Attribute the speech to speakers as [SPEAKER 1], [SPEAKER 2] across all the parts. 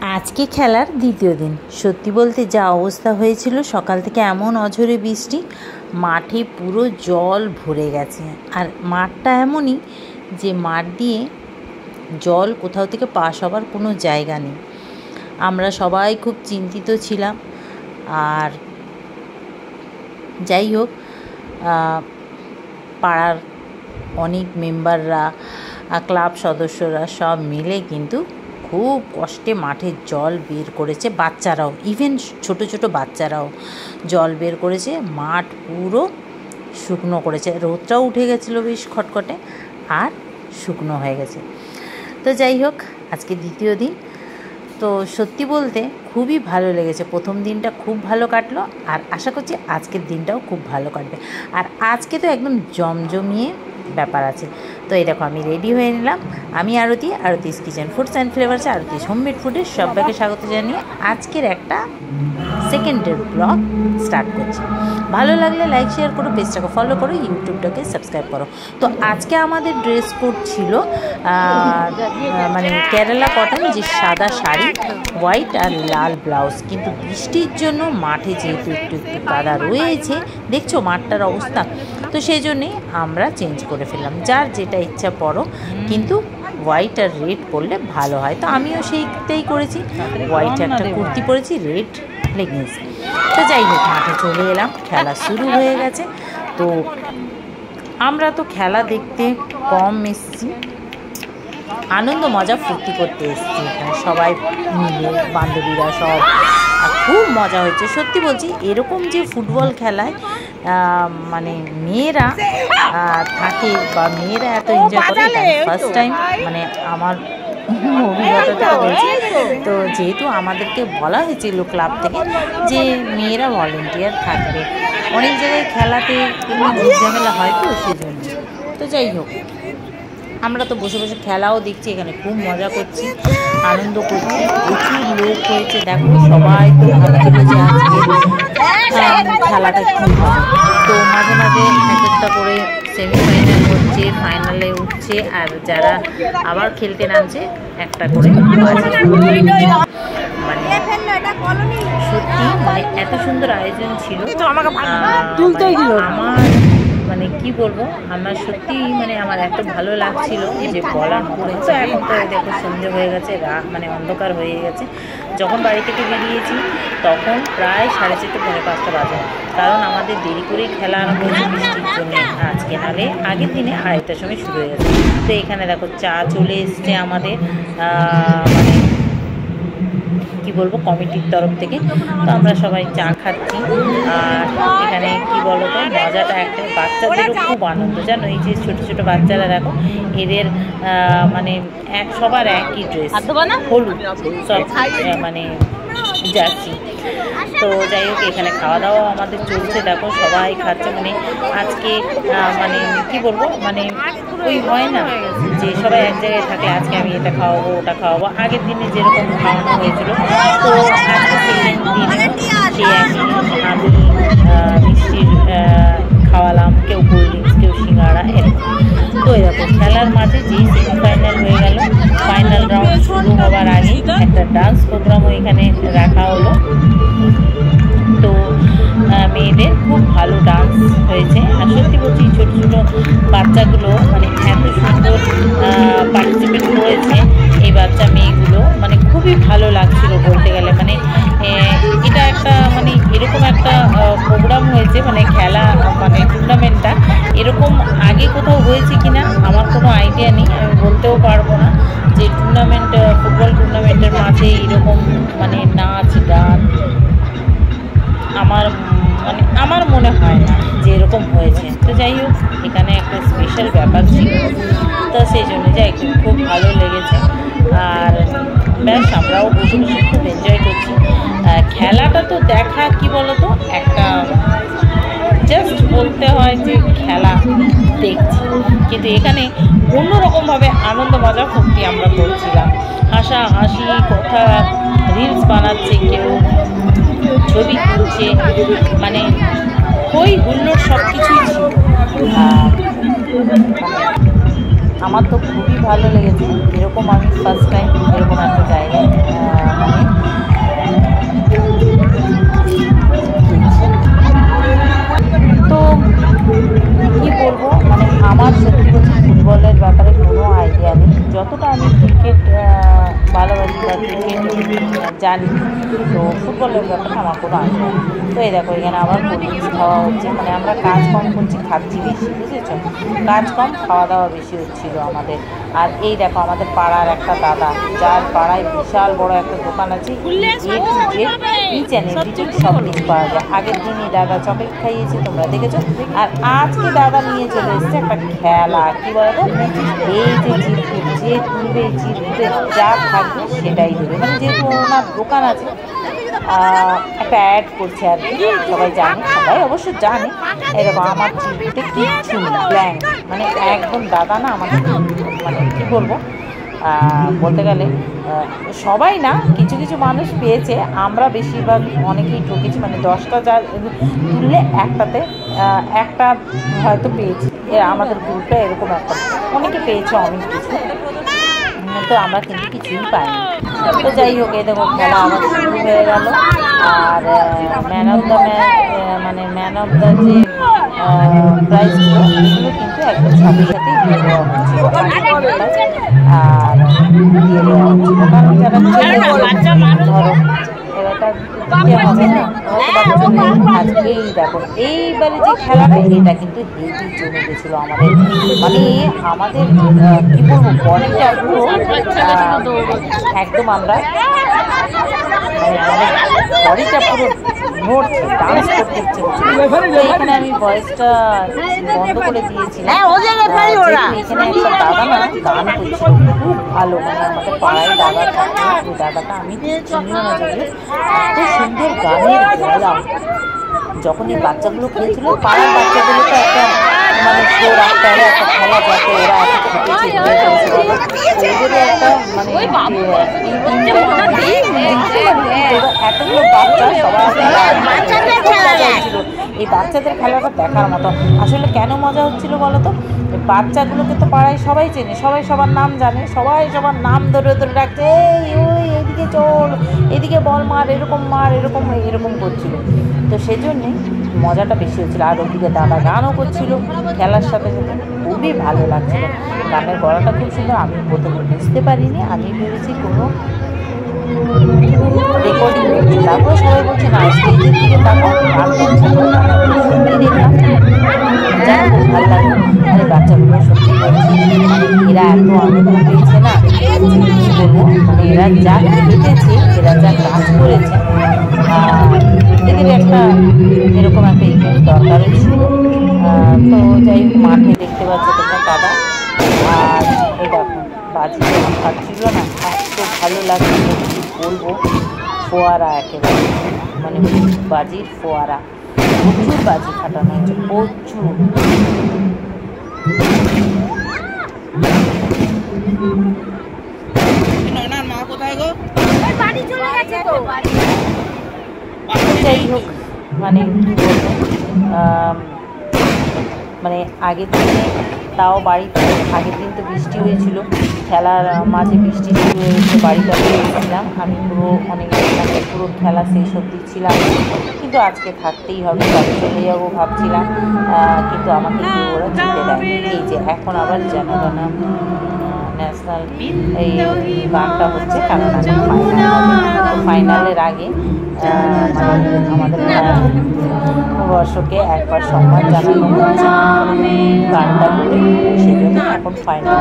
[SPEAKER 1] আজকে খেলার দ্বিতীয় দিন। সত্যি বলতে যা অবস্থা হয়েছিল, সকাল থেকে এমন অঝোরে বৃষ্টি, মাঠে পুরো জল ভরে গেছে। আর মাঠটা এমনই যে মাঠ দিয়ে জল কোথাও থেকে পাস হবার কোনো জায়গা নেই। আমরা সবাই খুব চিন্তিত ছিলাম। আর যাই হোক, পাড়ার অনেক মেম্বাররা, ক্লাব সদস্যরা সব মিলে কিন্তু খুব কষ্টে মাঠের জল বের করেছে। বাচ্চারাও, ইভেন ছোট ছোট বাচ্চারাও জল বের করেছে। মাঠ পুরো শুকনো করেছে। রোদটাও উঠে গেছিলো বেশ খটখটে, আর শুকনো হয়ে গেছে। তো যাই হোক, আজকে দ্বিতীয় দিন। তো সত্যি বলতে খুবই ভালো লেগেছে। প্রথম দিনটা খুব ভালো কাটলো, আর আশা করছি আজকের দিনটাও খুব ভালো কাটবে। আর আজকে তো একদম জমজমিয়ে ব্যাপার আছে। তো এই দেখো, আমি রেডি হয়ে নিলাম। আমি Aarti's kitchen foods and flavours, Aarti's homemade ফুডের সবাইকে স্বাগত জানিয়ে আজকের একটা সেকেন্ডের ব্লগ স্টার্ট করছি। ভালো লাগলে লাইক শেয়ার করো, পেজটাকে ফলো করো, ইউটিউবটাকে সাবস্ক্রাইব করো। তো আজকে আমাদের ড্রেস কোড ছিল মানে কেরালা কটন, যে সাদা শাড়ি, হোয়াইট আর লাল ব্লাউজ। কিন্তু বৃষ্টির জন্য মাঠে যেহেতু একটু কাদা রয়েছে, দেখছো মাঠটার অবস্থা, তো সেই জন্যেই আমরা চেঞ্জ করে ফেললাম। যার যেটা ইচ্ছা পরো, কিন্তু হোয়াইট আর রেড পরলে ভালো হয়। তো আমিও সেইটাই করেছি, হোয়াইট একটা কুর্তি পরেছি, রেড লেগিংস। তো যাই হোক, মাঠে চলে এলাম, খেলা শুরু হয়ে গেছে। তো আমরা তো খেলা দেখতে কম এসেছি, আনন্দ মজা ফুর্তি করতে এসেছি এখানে সবাই মিলে, বান্ধবীরা সব। আর খুব মজা হয়েছে সত্যি বলছি। এরকম যে ফুটবল খেলায় মানে মেয়েরা থাকে বা মেয়েরা এত এনজয় করে, ফার্স্ট টাইম মানে আমার অভিজ্ঞতাটা বলছি। তো যেহেতু আমাদেরকে বলা হয়েছিল ক্লাব থেকে যে মেয়েরা ভলেন্টিয়ার থাকবে, অনেক জায়গায় খেলাতে ঝামেলা হয়, তো সেজন্য। তো যাই হোক, আমরা তো বসে বসে খেলাও দেখছি, এখানে খুব মজা করছি, আনন্দ করছি। প্রচুর লোক হয়েছে, দেখো সবাই তো ভাবছিল যে আজকে খেলাটা কী হবে। তো মাঝে মাঝে এক একটা করে সেমিফাইনাল হচ্ছে, ফাইনালে উঠছে, আর যারা আবার খেলতে নামছে একটা করে মানে সত্যি মানে এত সুন্দর আয়োজন ছিল। আমার মানে কি বলবো, আমার সত্যি মানে আমার এত ভালো লাগছিল যে বলার মতো। তো এখন তো দেখো সন্ধে হয়ে গেছে, মানে অন্ধকার হয়ে গেছে। যখন বাড়ি থেকে বেরিয়েছি তখন প্রায় 4:30 পৌনে 5টা বাজে, কারণ আমাদের দেরি করেই খেলা আরম্ভ হয়েছে বৃষ্টির জন্য আজকে, নাহলে আগের দিনে 2:30টার সময় শুরু হয়ে গেছে। তো এখানে দেখো চা চলে এসছে আমাদের, মানে কি বলবো, কমিটির তরফ থেকে। তো আমরা সবাই চা খাচ্ছি। আর এখানে কি বলো তো, মজাটা একটা, বাচ্চাদেরও খুব আনন্দ জানো। এই যে ছোটো ছোটো বাচ্চারা দেখো, এদের মানে সবার একই ড্রেস, হলুদ সব মানে যাচ্ছি। তো যাই হোক, এখানে খাওয়া দাওয়া আমাদের চলছে, দেখো সবাই খাচ্ছে। মানে আজকে মানে কি বলবো, মানে ওই হয় না যে সবাই এক জায়গায় থাকে, আজকে আমি এটা খাওয়াবো ওটা খাওয়াবো, আগের দিনে যেরকম খাওয়ানো হয়েছিল। তো আজকে সেকেন্ড দিনে সেই একই, আমি মিষ্টির খাওয়ালাম, কেউ কোল্ড ড্রিঙ্কস, কেউ সিঙ্গাড়া, এরকম। তো এরকম খেলার মাঝে যেই সেমিফাইনাল হয়ে গেল, ফাইনাল রাউন্ড শুরু হওয়ার আগে একটা ডান্স প্রোগ্রামও এখানে রাখা হলো। তো মেয়েদের খুব ভালো ডান্স হয়েছে। আর সত্যি বলছি, ছোটো ছোটো বাচ্চাগুলো মানে এত সুন্দর পার্টিসিপেট করেছে, এই বাচ্চা মেয়েগুলো, মানে খুবই ভালো লাগছিল বলতে গেলে। মানে এটা একটা মানে এরকম একটা প্রোগ্রাম হয়েছে, মানে খেলা মানে টুর্নামেন্টটা এরকম আগে কোথাও হয়েছে কিনা আমার কোনো আইডিয়া নেই, আমি বলতেও পারবো না যে টুর্নামেন্ট, ফুটবল টুর্নামেন্টের মাঝে এরকম মানে নাচ গান আমার মনে হয় না যে এরকম হয়েছে। তো যাই হোক, এখানে একটা স্পেশাল ব্যাপার ছিল, তো সেই জন্য যাই খুব ভালো লেগেছে। আর ব্যাস, আমরাও বসে বসে খুব এনজয় করছি। খেলাটা তো দেখা কি বলতো, একটা জাস্ট বলতে হয় যে খেলা দেখছি, কিন্তু এখানে অন্যরকমভাবে আনন্দ মজা ফুর্তি আমরা করছিলাম। হাসাহাসি, কথা, রিলস বানাচ্ছে, কেউ ছবি তুলছে, মানে হই হুল্লোড় সব কিছুই ছিল। আমার তো খুবই ভালো লেগেছে। এরকম আমি ফার্স্ট টাইম এরকম একটা জায়গায় মানে আমরা ক্রিকেট জানি, তো ফুটবলের ব্যাপারটা আমার কোনো আইডিয়া নেই। তো এই দেখো এখানে আবার কোল্ড ড্রিঙ্কস খাওয়া হচ্ছে, মানে আমরা কাজ কম করছি, খাচ্ছি বেশি, বুঝেছো, কাজ কম খাওয়া দাওয়া বেশি হচ্ছিল আমাদের। আর এই দেখো আমাদের পাড়ার একটা দাদা, যার পাড়ায় বিশাল বড় একটা দোকান আছে, ইচ অ্যান্ড এভরিথিং সব কিছু পাওয়া যায়। আগের দিনই দাদা চকলেট খাইয়েছে, তোমরা দেখেছো। আর আজকে দাদা নিয়ে চলে এসছে একটা খেলা, কি বলতো, এই যে চিরকুট, যে তুলবে এই চিরকুটে যা থাকবে সেটাই দেবে, মানে যেহেতু ওনার দোকান আছে একটা অ্যাড করছে আর কি, সবাই জানে, সবাই অবশ্য জানে। এরকম আমার চিরকুটে কিচ্ছু নেই, ব্ল্যাঙ্ক, মানে একদম দাদা না আমাকে, মানে কী বলবো, বলতে গেলে সবাই না, কিছু কিছু মানুষ পেয়েছে, আমরা বেশিরভাগ অনেকেই ঠকেছি, মানে 10টা যা তুললে একটাতে একটা হয়তো পেয়েছি, আমাদের গ্রুপে এরকম একটা অনেকে পেয়েছে অনেক কিছু, তো আমরা কিন্তু কিছুই পাইনি। তো যাই হোক, এই দেখো খেলা আবার শুরু হয়ে গেল। আর ম্যান অফ দ্য মানে ম্যান অফ দ্য যে প্রাইজগুলো, এগুলো কিন্তু একদম সাথে সাথেই দিয়ে দেওয়া হচ্ছিল, আর দিয়ে দেওয়া হচ্ছিল, কারণ যারা ধরো এবারটা দিতে হবে না, আজকেই দেখো এইবারে যে খেলাটা, এটা কিন্তু হেভি জমে গেছিলো আমাদের, মানে আমাদের কী বলবো, বডিটা পুরো একদম, আমরা মানে আমাদের বডিটা পুরো নড়ছে, ডান্স করতে ইচ্ছে করছে। তো এখানে আমি ভয়েসটা বন্ধ করে দিয়েছিলাম, এখানে একটা দাদা না গান করছিল, খুব ভালো, মানে আমাদের পাড়ায় দাদা থাকে, ওই দাদাটা আমি চিনিও না, যদিও এত সুন্দর গানের গলা। যখন এই বাচ্চাগুলো খেলছিল, পাড়ার বাচ্চাগুলো তো একটা মানে শো রাখতে হবে, একটা খেলা, যাতে ওরা এত খেটেছে, ওদেরও একটা মানে এতগুলো বাচ্চা সবাই ছিল, এই বাচ্চাদের খেলাটা দেখার মতো। আসলে কেন মজা হচ্ছিল বলো তো, বাচ্চাগুলোকে তো পাড়ায় সবাই চেনে, সবাই সবার নাম জানে, সবাই সবার নাম ধরে ধরে ডাকছে, এই ওই এদিকে চল, এদিকে বল মার, এরকম মার, এরকম এরকম করছিল, তো সেই জন্যে মজাটা বেশি হচ্ছিলো। আর ওদিকে দাদা গানও করছিল খেলার সাথে সাথে, খুবই ভালো লাগছিল, গানের গলাটা খুব সুন্দর। আমি প্রথমে বুঝতে পারিনি, আমি ভেবেছি কোনো রেকর্ডিং করছি, তারপরে সবাই বলছে না স্টেজের দিকে তাকাও, গান করছে, দেখলাম, যাই খুব ভালো লাগলো। আর বাচ্চাগুলো সত্যি বলছি, মানে এরা এত আনন্দ পেয়েছে না, কি বলবো, মানে এরা যা খেটেছে, এরা যা কাজ করেছে, প্রত্যেকের একটা এরকম একটা ইভেন্ট দরকার ছিল। তো যাই হোক, মাঠে দেখতে পাচ্ছি তোমরা দাদা, আর এই দেখো বাজি যখন খাচ্ছিল না, এত ভালো লাগছিল, কি বলবো, ফোয়ারা একেবারে, মানে বাজির ফোয়ারা, প্রচুর বাজি ফাটানো হয়েছে, প্রচুর। যাই হোক, মানে কী বলবো, মানে আগের দিনে তাও বাড়িতে, আগের দিন তো বৃষ্টি হয়েছিল, খেলার মাঝে বৃষ্টি শুরু হয়েছে, বাড়িটা পেয়েছিলাম আমি পুরো, অনেক পুরো খেলা শেষ অবধি ছিলাম, কিন্তু আজকে থাকতেই হবে, বাড়ি চলে যাবো ভাবছিলাম, কিন্তু আমাকে কেউ ওরা যেতে দেয়নি। এই যে এখন আবার জনগণনা ন্যাশনাল এই গানটা হচ্ছে, কারণ ফাইনালের আগে আমাদের বর্ষকে একবার সম্মান জানানো হচ্ছে গানটা করে, সেই জন্য এখন ফাইনাল।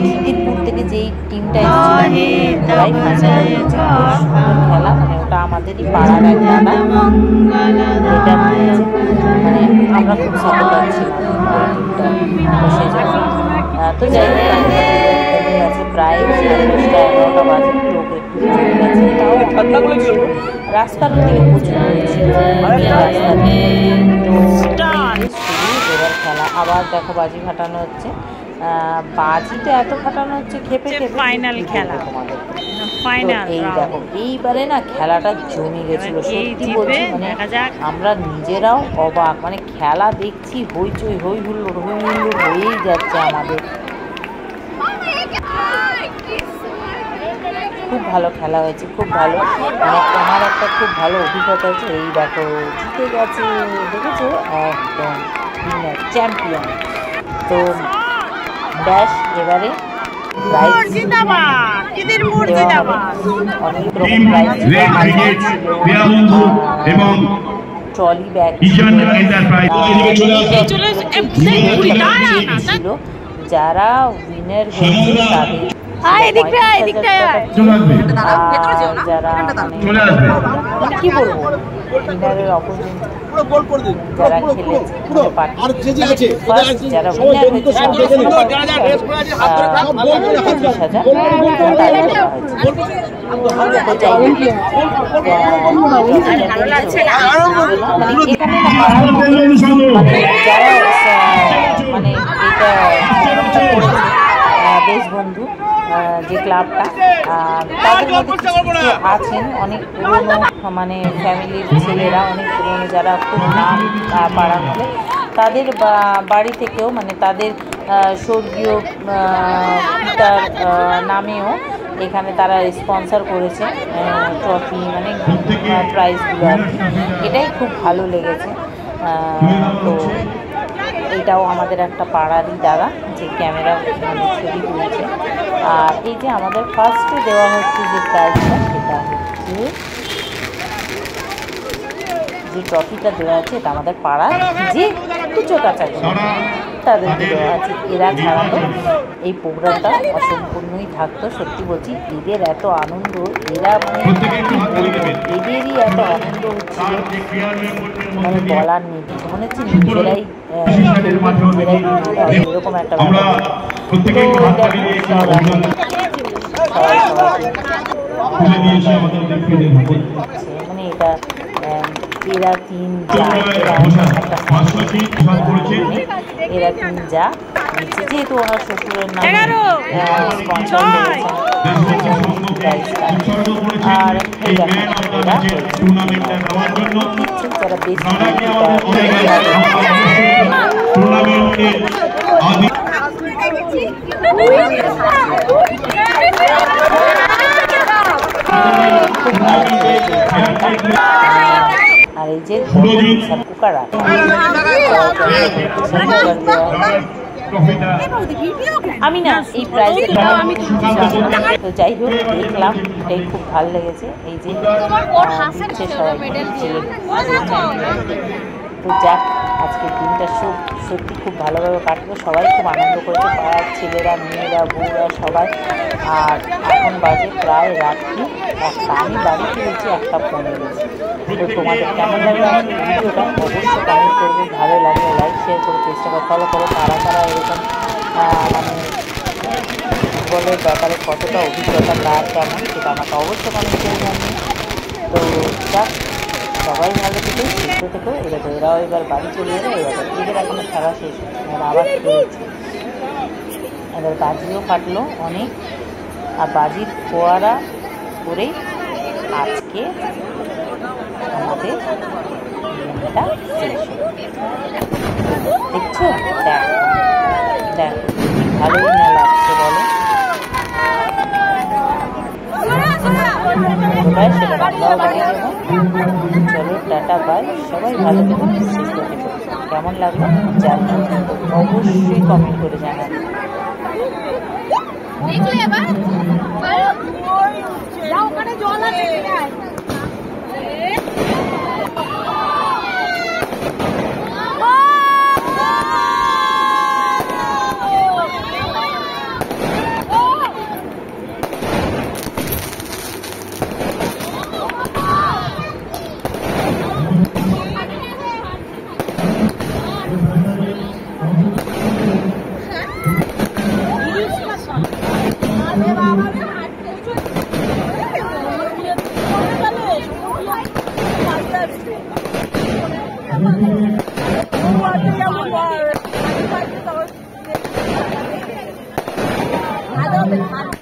[SPEAKER 1] খিদিরপুর থেকে যেই টিমটা এসেছিল ওরাই ফাইনালে খেলা, মানে ওটা আমাদেরই পাড়ার এক দাদা, এটা মানে আমরা খুব সাপোর্টার ছিলাম ওই টিমটা, তো সেই জন্য। তো যাই হোক, আছে প্রায় 10:30-11টা বাজে, লোক একটু চলে গেছে, তাও ছিল, রাস্তার দিকে প্রচুর হয়েছিল, এবার খেলা আবার দেখো বাজি ফাটানো হচ্ছে, বাজি তো এত ফাটানো হচ্ছে খেপে খেপে, ফাইনাল খেলা তোমাদের ফাইনাল। এই দেখো এইবারে না খেলাটা জমে গেছিলো, সত্যি বলছি, মানে আমরা নিজেরাও অবাক, মানে খেলা দেখছি, হইচই হই হুল্লোড় হয়েই যাচ্ছে আমাদের, খুব ভালো খেলা হয়েছে, খুব ভালো, মানে আমার একটা খুব ভালো অভিজ্ঞতা হচ্ছে। এই দেখো জিতে গেছে, দেখেছো, একদম চ্যাম্পিয়ন। তো ব্যাস এবারে প্রাইজ দেওয়া হবে। অনেক রকম প্রাইজ ট্রলি ব্যাগ ছিল। যারা উইনার হয়েছে তাদের যারা মানে কি বলবো উইনারের অপোজিট যারা খেলেছে ফার্স্ট যারা উইনার হয়েছে যারা মানে এটা দেশবন্ধু যে ক্লাবটা তাদের মধ্যে কিছু আছেন অনেক পুরনো মানে ফ্যামিলির ছেলেরা অনেক পুরনো যারা খুব নাম পাড়া হলে তাদের বাড়ি থেকেও মানে তাদের স্বর্গীয় পিতার নামেও এখানে তারা স্পন্সর করেছে ট্রফি মানে প্রাইজগুলো আর কি। এটাই খুব ভালো লেগেছে। তো এটাও আমাদের একটা পাড়ারই দাদা যে ক্যামেরা মানে ছবি তুলেছে। আর এই যে আমাদের ফার্স্টে দেওয়া হচ্ছে যে প্রাইজটা সেটা হচ্ছে যে ট্রফিটা দেওয়া আছে এটা আমাদের পাড়ার যে কুচো কাচাগুলো তাদেরকে দেওয়া আছে। এরা ছাড়া তো এই প্রোগ্রামটা অসম্পূর্ণই থাকতো। সত্যি বলছি এদের এত আনন্দ, এরা মানে এদেরই এত আনন্দ হচ্ছিল মানে বলার নেই। মনে হচ্ছে নিজেরাই এরকম একটা মানে এটা এরা তিন যা এরা তিন যা নিচ্ছে যেহেতু ওনার শ্বশুরের নাম স্পন্সর করেছেন। আর যারা বেশি আর এই যে কুকার আমি না এই প্রাইজটা তো যাই হোক দেখলাম এটাই খুব ভালো লেগেছে। এই যে তো যাক আজকের দিনটা সত্যি খুব ভালোভাবে কাটলো। সবাই খুব আনন্দ করেছে, পাড়ার ছেলেরা মেয়েরা বউরা সবাই। আর এখন বাজে প্রায় রাত্রি 1টা, আমি বাড়ি ফিরেছি 1:15। তো তোমাদের কেমন লাগলো আমার ভিডিওটা অবশ্যই কমেন্ট করবে, ভালো লাগলে লাইক শেয়ার করে চেষ্টা করে ফলো করো। তারা এরকম মানে ফুটবলের ব্যাপারে কতটা অভিজ্ঞতা কার কেমন সেটা আমাকে অবশ্যই কমেন্ট করে জানিয়ে। তো যাক সবাই ভালো থেকো সুস্থ থেকো। এরাও এবার বাড়ি চলে যাবে। এদের এখনো খেলা শেষ এরা আবার খেলেছে। এবার বাজিও ফাটলো অনেক। আর বাজির ফোয়ারা করেই আজকে আমাদের দিনটা শেষ। দেখছো দেখো ভালোই না লাগছে বলো। কোথায় সেটা আমরাও দেখে দেবো। চলো টাটা বাই, সবাই ভালো থেকো সুস্থ থেকো। কেমন লাগলো জানো অবশ্যই কমেন্ট করে জানাবে। I love it.